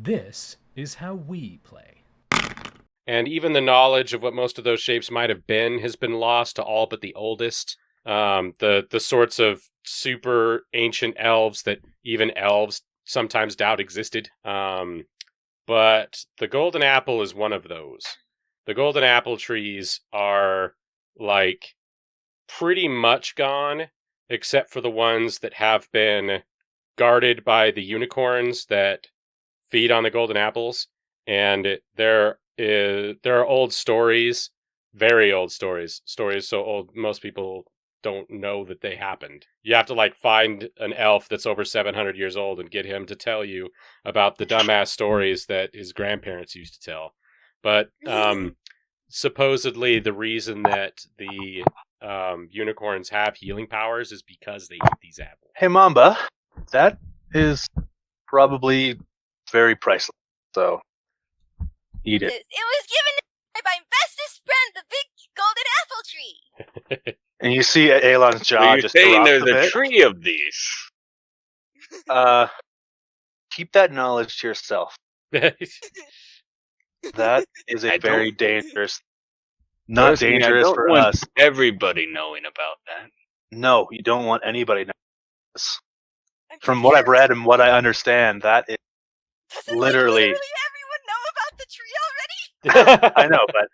This is how we play. And even the knowledge of what most of those shapes might have been has been lost to all but the oldest. The sorts of super ancient elves that even elves sometimes doubt existed. But the golden apple is one of those. The golden apple trees are like pretty much gone, except for the ones that have been guarded by the unicorns that feed on the golden apples. And there are old stories, very old stories so old most people don't know that they happened. You have to like find an elf that's over 700 years old and get him to tell you about the dumbass stories that his grandparents used to tell. But supposedly the reason that the unicorns have healing powers is because they eat these apples. Hey, Mamba, that is probably very priceless, so eat it. It was given by my bestest friend, the big golden apple tree. And you see Alon's jaw Are you just saying drop there's a a bit. tree of these? Keep that knowledge to yourself. That is a very dangerous. Not Personally, dangerous I don't for want us. everybody knowing about that. No, you don't want anybody knowing this. From what I've read and what I understand, that is Doesn't literally. everyone know about the tree already? I know, but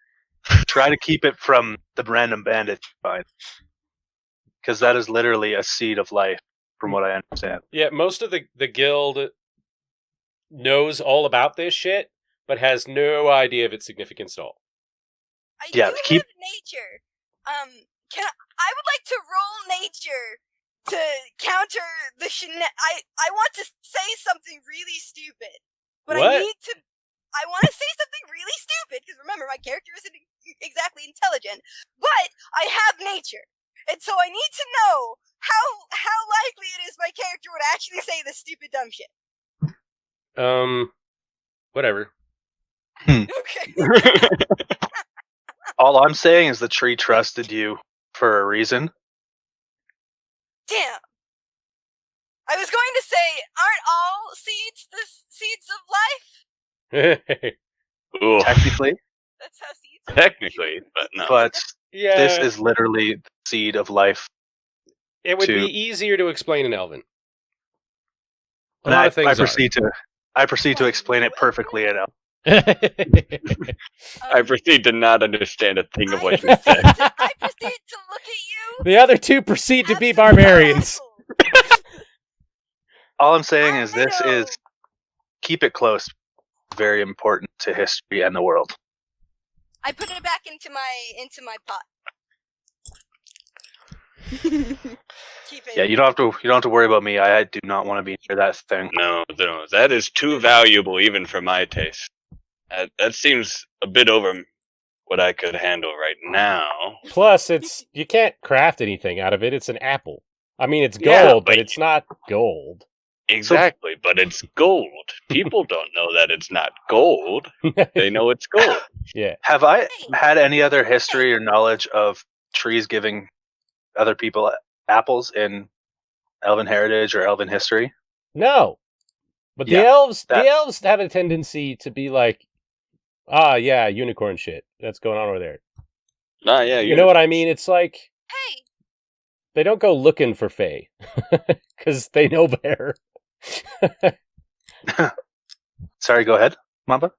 try to keep it from the random bandits you find. Because that is literally a seed of life, from what I understand. Yeah, most of the guild knows all about this shit, but has no idea of its significance at all. I do have nature. I would like to roll nature to counter the I want to say something really stupid, but What? I want to say something really stupid because remember my character isn't exactly intelligent, but I have nature, and so I need to know how likely it is my character would actually say the stupid dumb shit. Whatever. Okay. All I'm saying is the tree trusted you for a reason. Damn. I was going to say, aren't all seeds the seeds of life? Ooh, Technically. That's how seeds are. technically, but no. But Yeah, this is literally the seed of life. it would be easier to explain in Elven. A And lot of things I proceed to explain it perfectly in Elven. I proceed to not understand a thing of what you said. I proceed to look at you. The other two proceed to be barbarians. All I'm saying is this is keep it close. Very important to history and the world. I put it back into my pot. Keep it. Yeah, you don't have to worry about me. I do not want to be near that thing. No, that is too valuable even for my taste. That seems a bit over what I could handle right now. Plus, you can't craft anything out of it. It's an apple. I mean, it's gold, Yeah, but it's not gold. Exactly, but it's gold. People don't know that it's not gold. They know it's gold. Yeah. Have I had any other history or knowledge of trees giving other people apples in Elven heritage or Elven history? No. But the elves have a tendency to be like, yeah, unicorn shit. That's going on over there. Yeah, you know what I mean? It's like, Hey, they don't go looking for Fae because they know better. Sorry, go ahead, Mamba.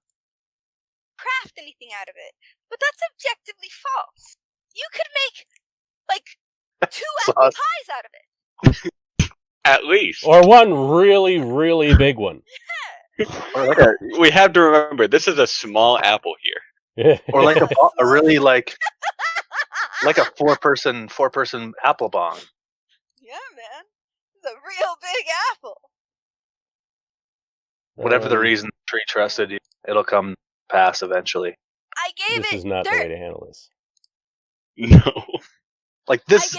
craft anything out of it, but that's objectively false. You could make like 2 apple pies out of it. At least. Or one really, really big one. We have to remember, this is a small apple here. Or like a really like a four person apple bong. Yeah, man. It's a real big apple. Whatever the reason the tree trusted you, it'll come pass eventually. I gave This it is not dirt. the way to handle this. No. Like this.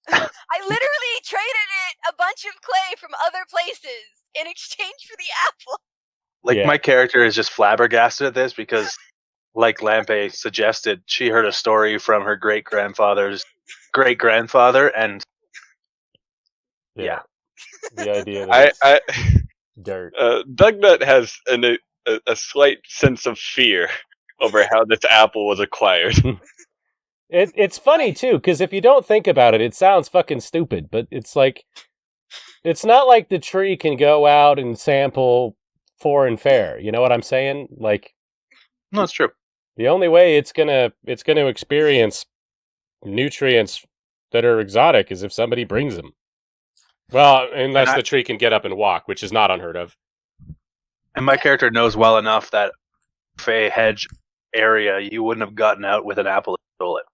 I literally traded it a bunch of clay from other places in exchange for the apple. Like my character is just flabbergasted at this because, like Lampe suggested, she heard a story from her great grandfather's great grandfather, and the idea. I Dirt. Dugnut has a slight sense of fear over how this apple was acquired. It's funny too, because if you don't think about it, it sounds fucking stupid. But it's like, it's not like the tree can go out and sample foreign fare. You know what I'm saying? Like, No, it's true. the only way it's gonna experience nutrients that are exotic is if somebody brings them. Well, unless the tree can get up and walk, which is not unheard of. And my character knows well enough that Fey Hedge area, you wouldn't have gotten out with an apple if you stole it.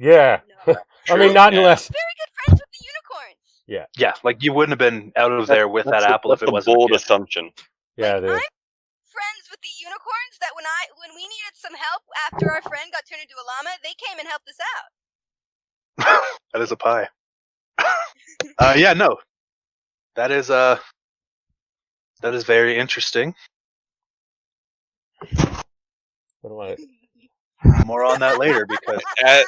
Yeah. No. I mean, not unless. Very good friends with the unicorns. Yeah, like you wouldn't have been out of there with that apple if it wasn't. That's a bold assumption. Yeah, Like, I'm friends with the unicorns that when we needed some help after our friend got turned into a llama, they came and helped us out. That is a pie. Yeah, no. That is very interesting. what do I? More on that later because I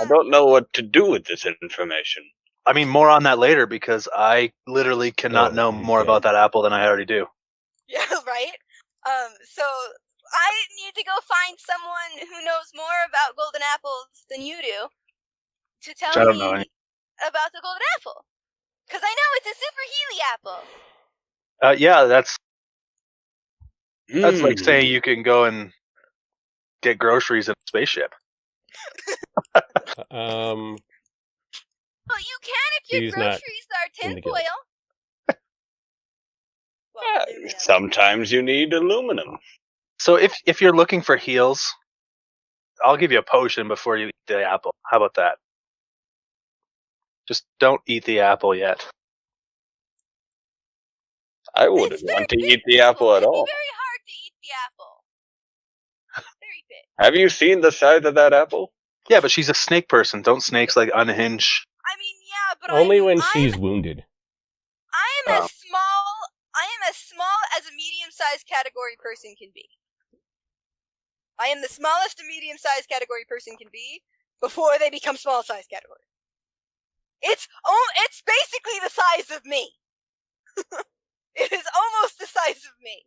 don't know what to do with this information. I mean more on that later because I literally cannot Oh, know more okay. about that apple than I already do. Yeah, right? So I need to go find someone who knows more about golden apples than you do to I tell don't me know any. about the golden apple. Because I know it's a super Healy apple. Yeah, that's like Hmm. saying you can go and get groceries in a spaceship. Um. Well, you can if your He's not groceries are in the guild. tinfoil. Well, aluminum. Sometimes you need aluminum. So if you're looking for heals, I'll give you a potion before you eat the apple. How about that? Just don't eat the apple yet. I wouldn't want to eat the apple at all. It'd be very hard to eat the apple. Very big. Have you seen the size of that apple? Yeah, but she's a snake person. Don't snakes like unhinge? I mean, yeah, but Only when she's wounded. I am as small as a medium-sized category person can be. I am the smallest a medium-sized category person can be before they become small-sized category. It's basically the size of me. It is almost the size of me.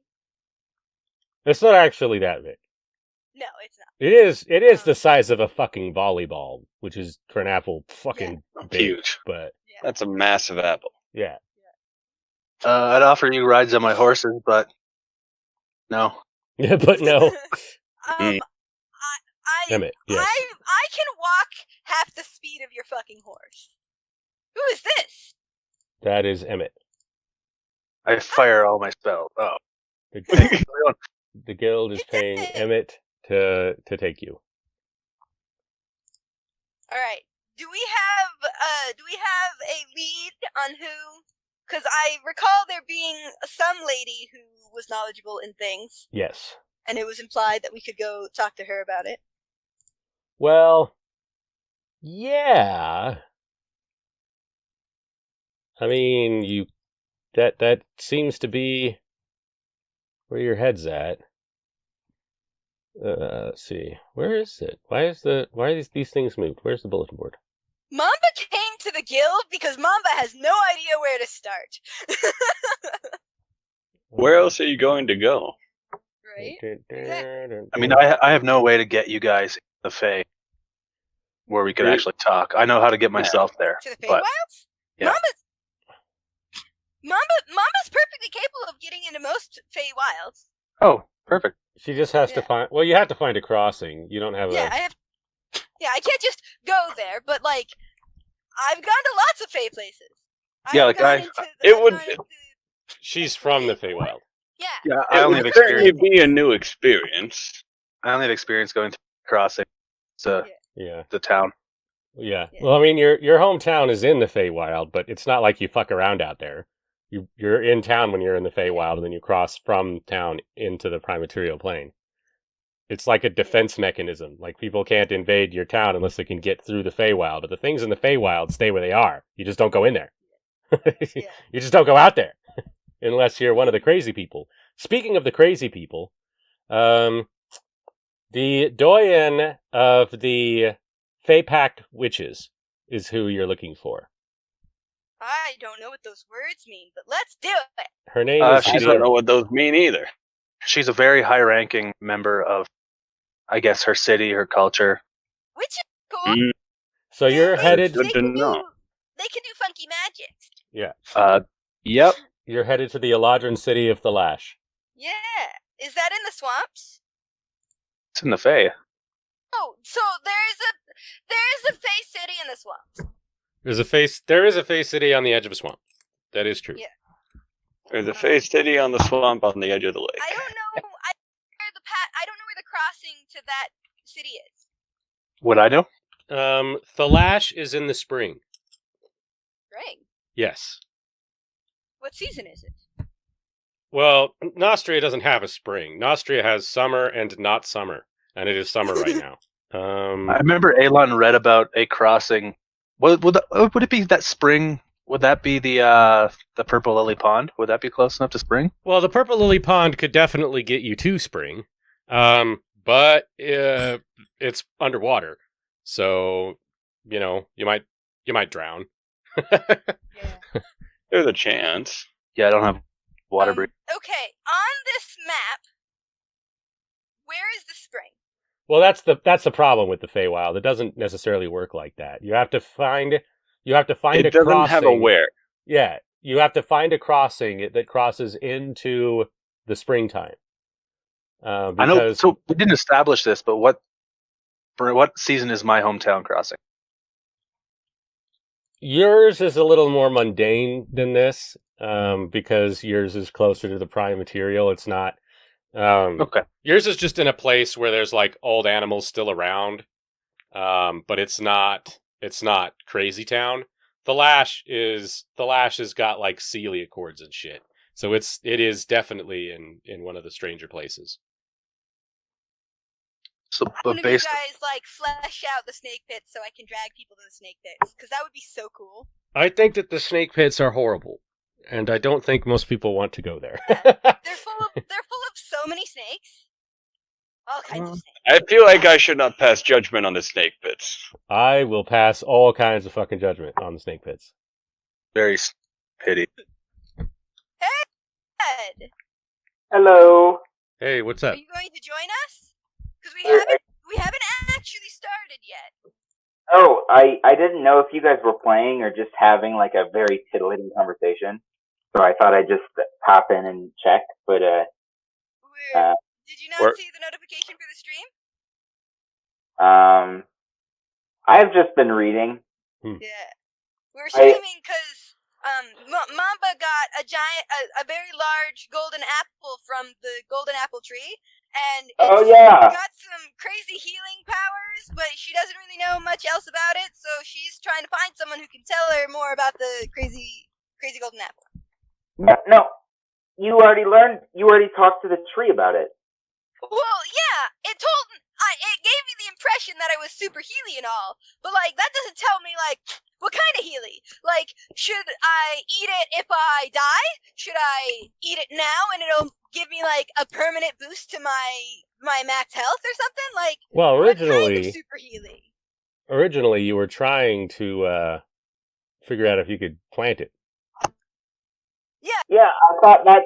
It's not actually that big. No, it's not. It is the size of a fucking volleyball, which is for an apple fucking big. Huge. But Yeah. That's a massive apple. yeah. I'd offer you rides on my horses, but no. Yeah, but no. Mm. Emmett, yes. I can walk half the speed of your fucking horse. Who is this? That is Emmett. I fire all my spells. Oh. The guild is paying Emmett to take you. All right. Do we have a lead on who? Because I recall there being some lady who was knowledgeable in things, Yes. and it was implied that we could go talk to her about it. Well, yeah. I mean, that seems to be where your head's at. Let's see. Where is it? Why are these things moved? Where's the bulletin board? Mamba came to the guild because Mamba has no idea where to start. Where else are you going to go? Right? I mean, I have no way to get you guys in the Fae where we could actually talk. I know how to get myself there. To the But Feywilds? yeah. Mamba's perfectly capable of getting into most Feywilds. oh, perfect. She just has to Yeah. find. Well, you have to find a crossing. You don't have Yeah, I can't just go there, but like I've gone to lots of Fey places. Yeah, I've like gone I- into it I've would- gone into- She's from the Feywild. Yeah. Yeah, I It only have would certainly experience. be a new experience. I only have experience going to crossing. So Yeah. the town. Yeah. Yeah. Well, I mean, your hometown is in the Feywild, but it's not like you fuck around out there. You're in town when you're in the Feywild, and then you cross from town into the Prime Material Plane. It's like a defense mechanism. Like, people can't invade your town unless they can get through the Feywild, but the things in the Feywild stay where they are. You just don't go in there. Yeah. You just don't go out there unless you're one of the crazy people. Speaking of the crazy people, the doyen of the Fey Pact Witches is who you're looking for. I don't know what those words mean, but let's do it. Her name is she's I don't know what those mean either. She's a very high-ranking member of, I guess, her city, her culture. Which is cool. Mm, So you're They- headed. Good to know. They can do funky magic. Yeah. Yep. You're headed to the Eladrin city of Thalash. Yeah. Is that in the swamps? It's in the Fae. Oh, so there is a Fey city in the swamps. There is a Fey city on the edge of a swamp. That is true. Yeah. There's a Fey city on the swamp on the edge of the lake. I don't know. I don't know where the crossing to that city is. Would I know? Thalash is in the spring. Spring. Yes. What season is it? Well, Nostria doesn't have a spring. Nostria has summer and not summer, and it is summer right now. I remember Elon read about a crossing. Would it be that spring? Would that be the Purple Lily Pond? Would that be close enough to spring? Well, the Purple Lily Pond could definitely get you to spring, but it's underwater, so you might drown. Yeah. There's a chance. Yeah, I don't have water breathing. Okay, on this map, where is the spring? Well, that's the problem with the Feywild. It doesn't necessarily work like that. You have to find It a doesn't crossing. have a where. Yeah, you have to find a crossing that crosses into the springtime. I know. Because So we didn't establish this, but what season is my hometown crossing? yours is a little more mundane than this, because yours is closer to the prime material. It's not. Okay. Yours is just in a place where there's like old animals still around, but it's not Crazy Town. The Lash has got like Celia cords and shit, so it is definitely in one of the stranger places. So, One but of you based guys flesh out the snake pits so I can drag people to the snake pits, because that would be so cool. I think that the snake pits are horrible, and I don't think most people want to go there. They're full of so many snakes. All kinds of snakes. I feel like I should not pass judgment on the snake pits. I will pass all kinds of fucking judgment on the snake pits. very pity. Ed, Hello. Hey, what's are up? you going to join us? Because I- we haven't actually started yet. Oh, I didn't know if you guys were playing or just having like a very titillating conversation. So I thought I'd just pop in and check. But Did you We're- not see the notification for the stream? I've just been reading. Yeah. We were streaming because Mamba got a very large golden apple from the golden apple tree, and Oh, it's yeah. got some crazy healing powers, but she doesn't really know much else about it, so she's trying to find someone who can tell her more about the crazy golden apple. No, you already talked to the tree about it. Well, yeah, it gave me the impression that I was super healy and all, but that doesn't tell me what kind of healy. Should I eat it if I die? Should I eat it now and it'll give me a permanent boost to my max health or something? Well, What kind of originally super healy? you were trying to figure out if you could plant it. Yeah, I thought that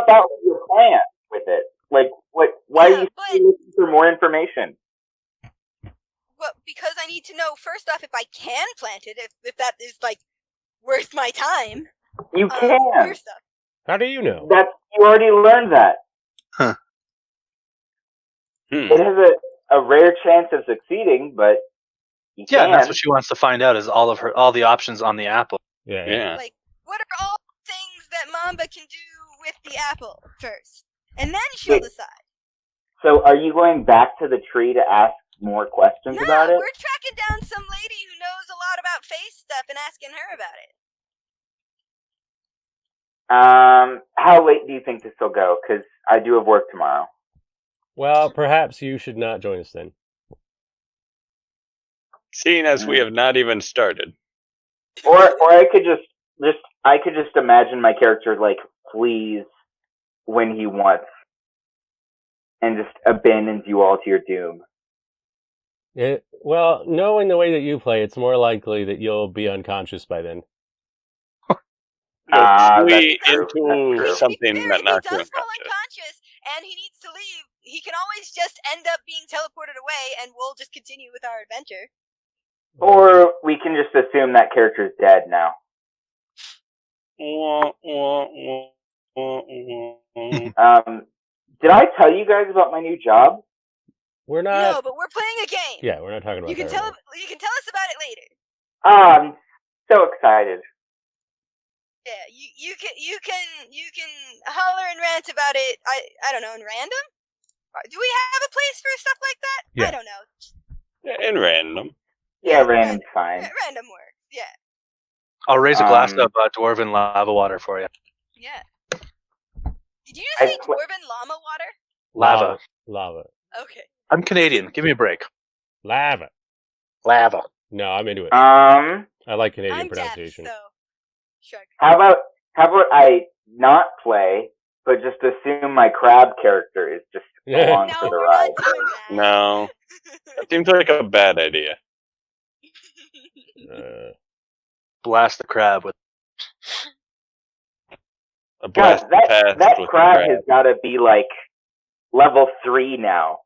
was your plan with it. Why Yeah, are you but- still looking for more information? Well, because I need to know first off if I can plant it, if that is worth my time. You can. First off. How do you know? You already learned that. Huh. Hmm. It has a rare chance of succeeding, but you Yeah, can. that's what she wants to find out is all the options on the apple. Yeah. Yeah. What are all the things that Mamba can do with the apple first? And then she'll Wait. decide. So are you going back to the tree to ask more questions No, about it? we're tracking down some lady who knows a lot about face stuff and asking her about it. How late do you think this will go? Because I do have work tomorrow. Well, perhaps you should not join us then. Seeing as we have not even started. Or I could just imagine my character flees when he wants and just abandons you all to your doom. Well, knowing the way that you play, it's more likely that you'll be unconscious by then. flee That's true. into That's true. something Fair, that if he knocks you does fall unconscious. unconscious and he needs to leave, he can always just end up being teleported away, and we'll just continue with our adventure. Or we can just assume that character's dead now. Did I tell you guys about my new job? We're not. No, but we're playing a game. Yeah, we're not talking about You can that tell. right You can tell us about it later. I'm so excited. Yeah, you can holler and rant about it. I don't know, in random. Do we have a place for stuff like that? Yeah. I don't know. In random. Yeah, random's fine. Random works. Yeah. I'll raise a glass Um, of dwarven lava water for you. Yeah. Did you just say I- dwarven llama water? Lava. Lava. Okay. I'm Canadian. Give me a break. Lava. Lava. No, I'm into it. Um, I like Canadian I'm deaf, pronunciation. so shrug. how about I not play, but just assume my crab character is just along No, for the we're ride? not doing that. No, that seems like a bad idea. Blast the crab with. A God, blast path that with crab the has got to be like level 3 now.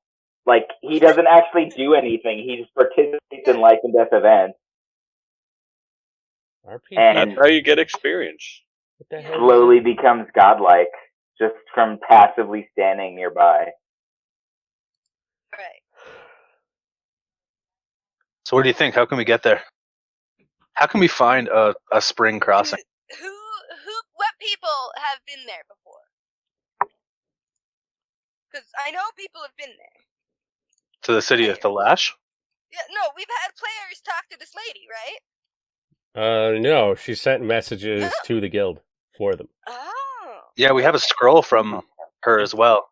Like he doesn't actually do anything; he just participates in life and death events, RPG. and That's how you get experience. What the hell? slowly becomes godlike just from passively standing nearby. Right. So what do you think? How can we get there? How can we find a spring crossing? What people have been there before? Because I know people have been there. To the city of the Lash? Yeah, no, we've had players talk to this lady, right? No, she sent messages to the guild for them. Oh, Yeah, we have a scroll from her as well.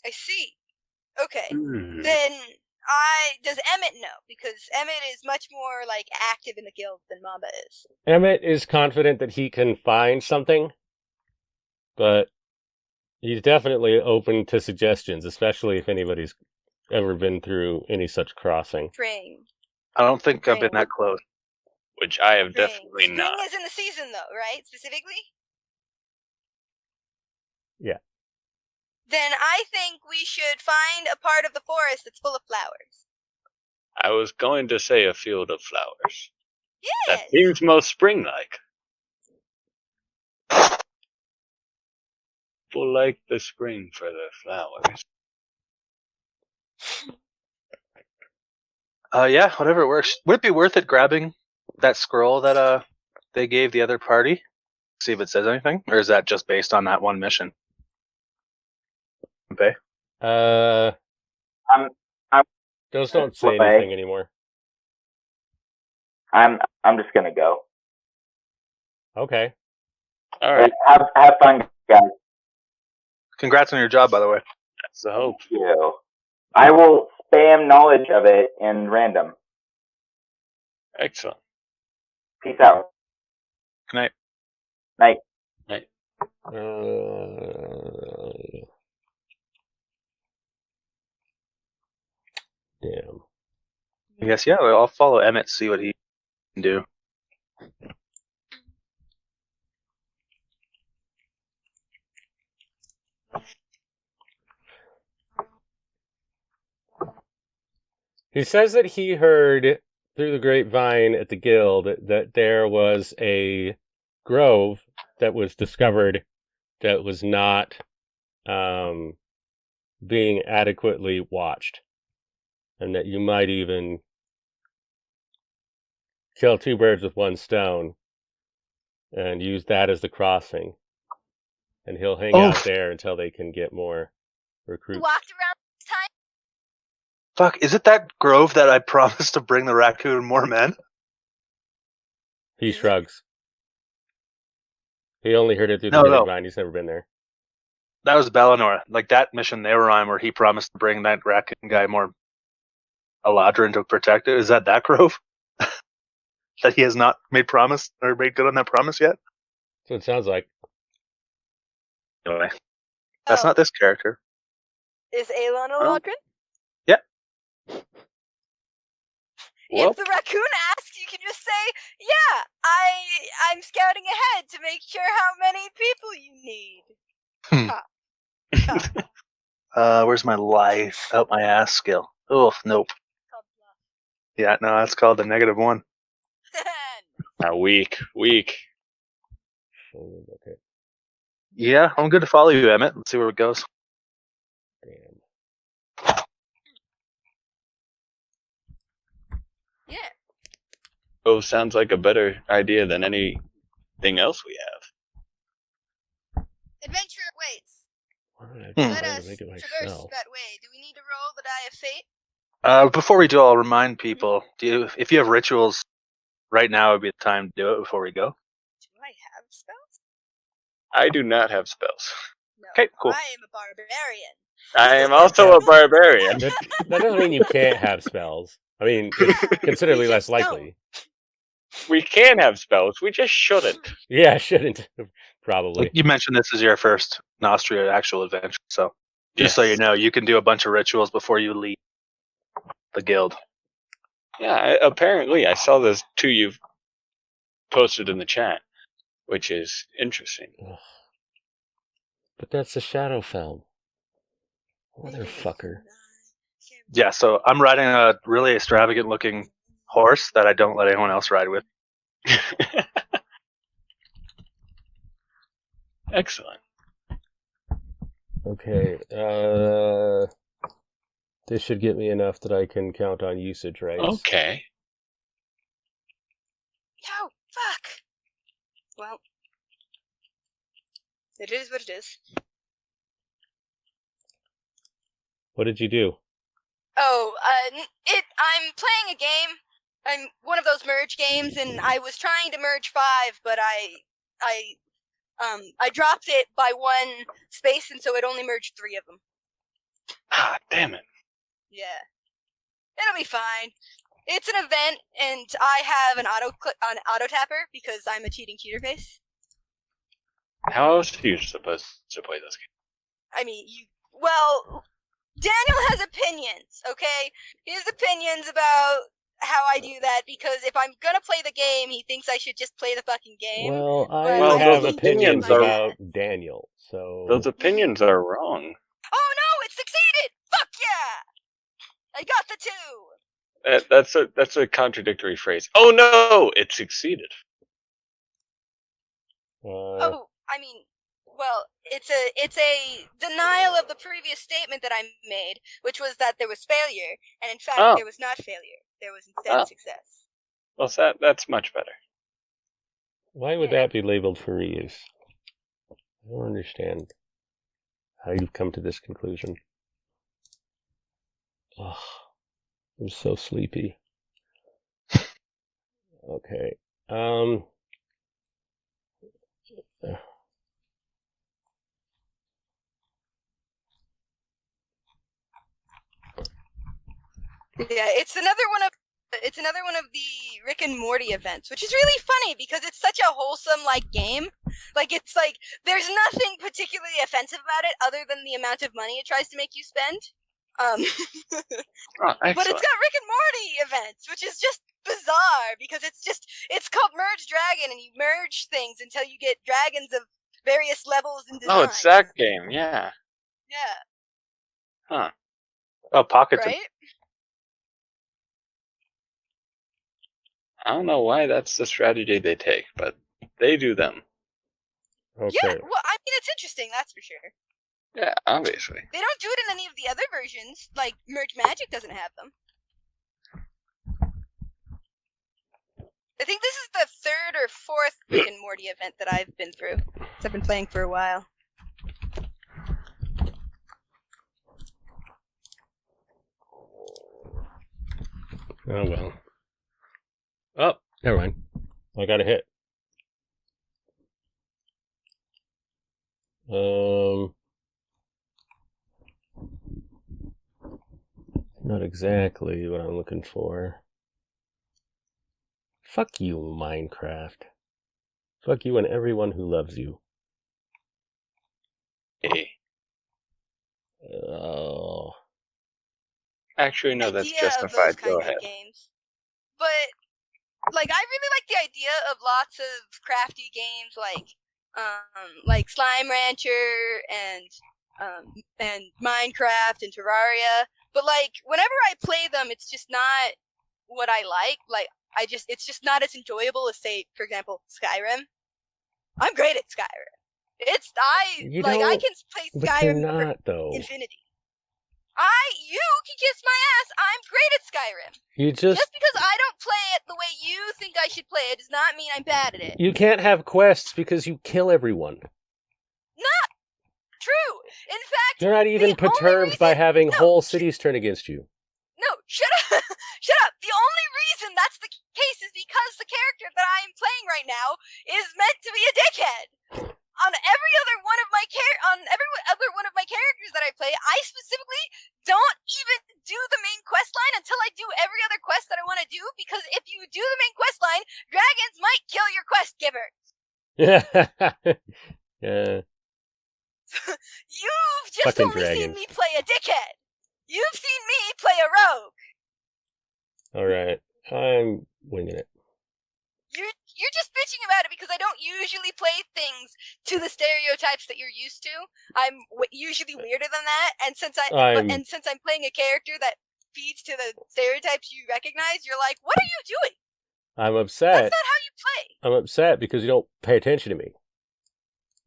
I see. Okay, then does Emmett know? Because Emmett is much more like active in the guild than Mamba is. Emmett is confident that he can find something, but he's definitely open to suggestions, especially if anybody's ever been through any such crossing. Spring. I don't think I've been that close. Which I have Spring. definitely Spring not. is in the season, though, right? Specifically. Yeah. Then I think we should find a part of the forest that's full of flowers. I was going to say a field of flowers. Yes. That seems most spring-like. People like the spring for their flowers. Yeah, whatever works. Would it be worth it grabbing that scroll that they gave the other party? See if it says anything? Or is that just based on that one mission? Okay. Those don't say Play. anything anymore. I'm just gonna go. Okay. All right, Have fun, guys. Congrats on your job, by the way. that's the hope. Thank you. I will spam knowledge of it in random. Excellent. Peace out. Good night. Night. Damn. I guess, yeah, I'll follow Emmett, see what he can do. He says that he heard through the grapevine at the guild that there was a grove that was discovered that was not being adequately watched, and that you might even kill two birds with one stone and use that as the crossing, and he'll hang out there until they can get more recruits. Walked around this time. Fuck, is it that grove that I promised to bring the raccoon more men? He shrugs. He only heard it through the grapevine. He's never been there. That was Balinor. Like that mission they were on where he promised to bring that raccoon guy more Eladrin to protect it. Is that grove? That he has not made promise or made good on that promise yet? So it sounds like. Anyway, that's not this character. Is Aelon Eladrin? Yeah. Well, If the raccoon asks, you can just say, "Yeah, I'm scouting ahead to make sure how many people you need." Hmm. Cop. Where's my lie out my ass skill? Oh, nope. Called bluff. Yeah, no, that's called the -1. weak. Okay. Yeah, I'm good to follow you, Emmett. Let's see where it goes. Damn. Yeah. Oh, sounds like a better idea than anything else we have. Adventure awaits. Why don't I Let try to us make it traverse myself? that way. Do we need to roll the die of fate? Before we do, I'll remind people: if you have rituals, right now would be the time to do it before we go. Do I have spells? I do not have spells. No. Okay, cool. I am a barbarian. I am also a barbarian. That doesn't mean you can't have spells. I mean, it's Yeah, considerably you less just don't. likely. We can have spells. We just shouldn't. Yeah, I shouldn't. Probably. You mentioned this is your first Naustrilla actual adventure, so just so you Yes. know, you can do a bunch of rituals before you leave the guild. Yeah, apparently I saw those two you've posted in the chat, which is interesting. But that's the Shadowfell. Motherfucker. Yeah, so I'm riding a really extravagant looking horse that I don't let anyone else ride with. Excellent. Okay. This should get me enough that I can count on usage rights. Okay. Yo, fuck. Well, it is what it is. What did you do? Oh, I'm playing a game. I'm one of those merge games, and I was trying to merge 5, but I dropped it by 1 space, and so it only merged 3 of them. Ah, damn it. Yeah, it'll be fine. It's an event, and I have an auto tapper because I'm a cheating cheater face. How else are you supposed to play this game? I mean, well, Daniel has opinions, okay? He has opinions about how I do that because if I'm gonna play the game, he thinks I should just play the fucking game. Well, I Well, have those opinions opinions are- about Daniel, so... Those opinions are wrong. Oh no, it succeeded! Fuck yeah! I got the 2! That's a contradictory phrase. Oh no, it succeeded. Oh, I mean, well, it's a denial of the previous statement that I made, which was that there was failure, and in fact, Oh. there was not failure. There was instead success. Well, that's much better. Why would Yeah. that be labeled for reuse? I don't understand how you've come to this conclusion. Ugh, I'm so sleepy. Okay. Yeah, it's another one of the Rick and Morty events, which is really funny because it's such a wholesome game. It's like there's nothing particularly offensive about it other than the amount of money it tries to make you spend. Oh, But it's excellent. got Rick and Morty events, which is just bizarre because it's called Merge Dragon, and you merge things until you get dragons of various levels and designs. Oh, it's that game. Yeah. Yeah. Huh. Oh, pockets. Right? I don't know why that's the strategy they take, but they do them. Okay. Yeah. Well, I mean, it's interesting, that's for sure. Yeah, obviously. They don't do it in any of the other versions. Like Merge Magic doesn't have them. I think this is the 3rd or 4th Rick and Morty event that I've been through. 'Cause I've been playing for a while. Oh, well. Oh, never mind. I got a hit. Not exactly what I'm looking for. Fuck you, Minecraft. Fuck you and everyone who loves you. Hey. Oh. Actually, no, that's Idea of those justified. Go kinds ahead. of games. but like I really like the idea of lots of crafty games like Slime Rancher and Minecraft and Terraria. But like whenever I play them, it's just not what I like. Like it's just not as enjoyable as, say, for example, Skyrim. I'm great at Skyrim. I can play But you're Skyrim for not, though. infinity. You can kiss my ass. I'm great at Skyrim. You Just because I don't play it the way you think I should play it does not mean I'm bad at it. You can't have quests because you kill everyone. Not true. In fact, You're not even the only perturbed by reason- having no, whole cities turn against you. No, shut up. Shut up. The only reason that's the case is because the character that I am playing right now is meant to be a dickhead. On every other one of my characters that I play, I specifically don't even do the main quest line until I do every other quest that I want to do, because if you do the main quest line, dragons might kill your quest giver. Yeah. You've just Fucking only seen dragons. me play a dickhead. You've seen me play a rogue. Alright. I'm winging it. You're just bitching about it because I don't usually play things to the stereotypes that you're used to. I'm usually weirder than that, and since I'm playing a character that feeds to the stereotypes you recognize, you're like, what are you doing? I'm upset. That's not how you play. I'm upset because you don't pay attention to me.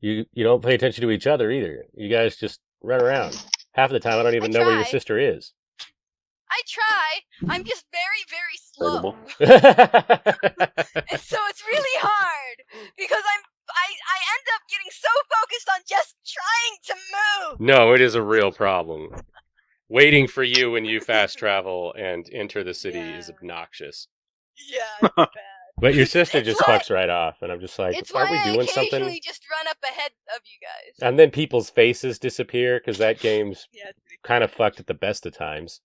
You don't pay attention to each other either. You guys just run around. Half the time I don't even know where your try. sister is. I try. I'm just very, very slow. And so it's really hard because I end up getting so focused on just trying to move. No, it is a real problem. Waiting for you when you fast travel and enter the city is obnoxious. Yeah, it's bad. But your sister It's just why- fucks right off, and I'm just like, It's aren't why we I doing occasionally something? just run up ahead of you guys. And then people's faces disappear because that game's Yeah, kind of fucked at the best of times.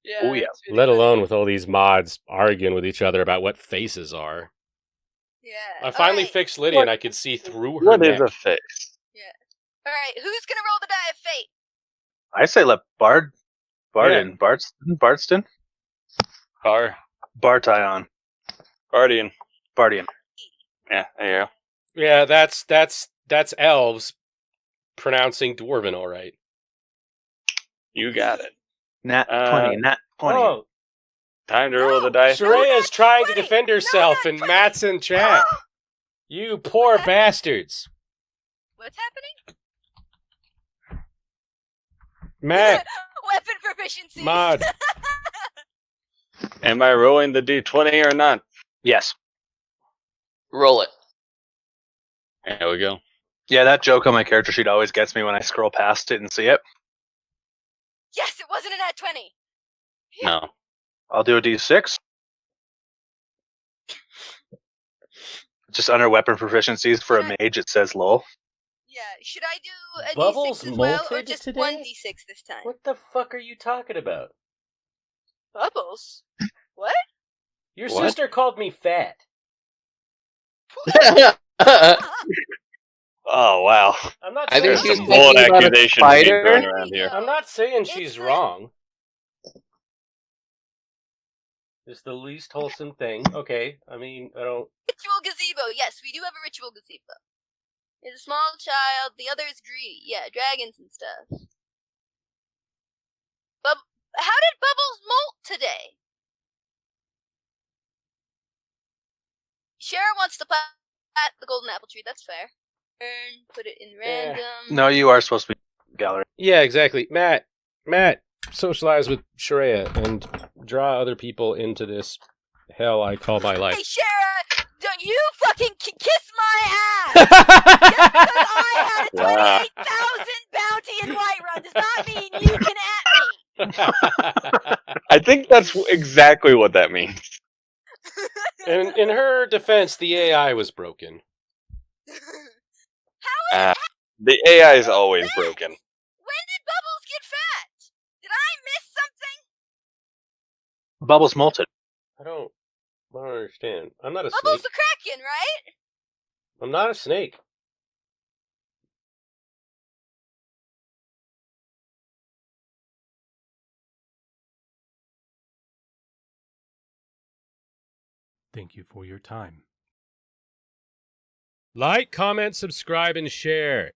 yeah. Oh, yeah. it's really Let funny. alone with all these mods arguing with each other about what faces are. Yeah. I finally Alright. fixed Lydia and I could see through her What neck. is a face? Alright, who's gonna roll the die of fate? I say let Bardston, Car. Bartion, Guardian. Bardian. Yeah, there you go. Yeah, that's elves pronouncing dwarven, all right. You got it. Nat 20, Nat 20. Oh, Time to roll the No, dice. sure. Shreya's trying to 20. defend No, herself, not and 20. Matt's in chat. You poor that? bastards. What's happening? Matt, Weapon proficiency. mod. Am I rolling the d20 or not? Yes. Roll it. There we go. Yeah, that joke on my character sheet always gets me when I scroll past it and see it. Yes, it wasn't an at 20. No. I'll do a d6. Just under weapon proficiencies for a mage, it says lol. Yeah, should I do a Bubbles d6 as well, or molted just today? one d6 this time? What the fuck are you talking about? Bubbles? What? Your What? sister called me fat. Oh, wow. I'm not I think saying she's Some she's- bold thinking about a accusation to be spider. thrown around here. I'm not saying It's she's the- wrong. It's the least wholesome thing. Okay, I mean, I don't. Ritual gazebo. Yes, we do have a ritual gazebo. It's a small child. The other is greedy. Yeah, dragons and stuff. How did Bubbles molt today? Shara wants to plant the golden apple tree. That's fair. Put it in random. No, you are supposed to be gallery. Yeah, exactly. Matt, socialize with Shreya and draw other people into this hell I call my Hey, life. Shara, don't you fucking kiss my ass! Just because I had a Wow. 28,000 bounty in Whiterun does not mean you can at me. I think that's exactly what that means. in her defense, the AI was broken. The AI is always broken. When did Bubbles get fat? Did I miss something? Bubbles molted. I don't understand. I'm not a Bubbles snake. the Kraken, right? I'm not a snake. Thank you for your time. Like, comment, subscribe, and share.